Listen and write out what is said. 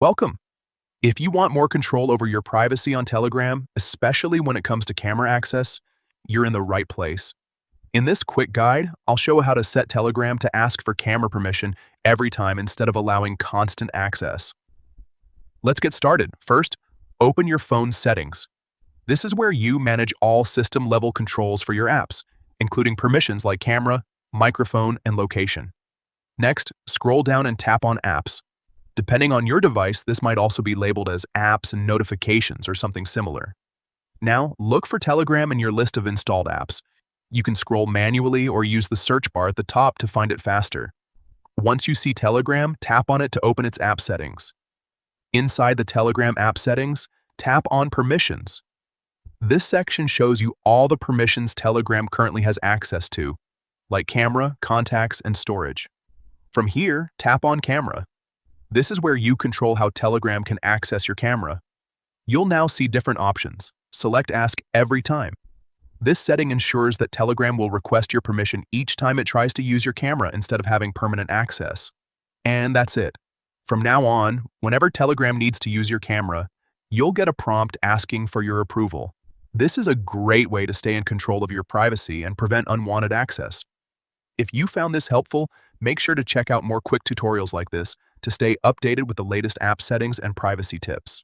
Welcome. If you want more control over your privacy on Telegram, especially when it comes to camera access, you're in the right place. In this quick guide, I'll show how to set Telegram to ask for camera permission every time instead of allowing constant access. Let's get started. First, open your phone's settings. This is where you manage all system-level controls for your apps, including permissions like camera, microphone, and location. Next, scroll down and tap on Apps. Depending on your device, this might also be labeled as Apps and Notifications or something similar. Now, look for Telegram in your list of installed apps. You can scroll manually or use the search bar at the top to find it faster. Once you see Telegram, tap on it to open its app settings. Inside the Telegram app settings, tap on Permissions. This section shows you all the permissions Telegram currently has access to, like camera, contacts, and storage. From here, tap on Camera. This is where you control how Telegram can access your camera. You'll now see different options. Select Ask Every Time. This setting ensures that Telegram will request your permission each time it tries to use your camera instead of having permanent access. And that's it. From now on, whenever Telegram needs to use your camera, you'll get a prompt asking for your approval. This is a great way to stay in control of your privacy and prevent unwanted access. If you found this helpful, make sure to check out more quick tutorials like this to stay updated with the latest app settings and privacy tips.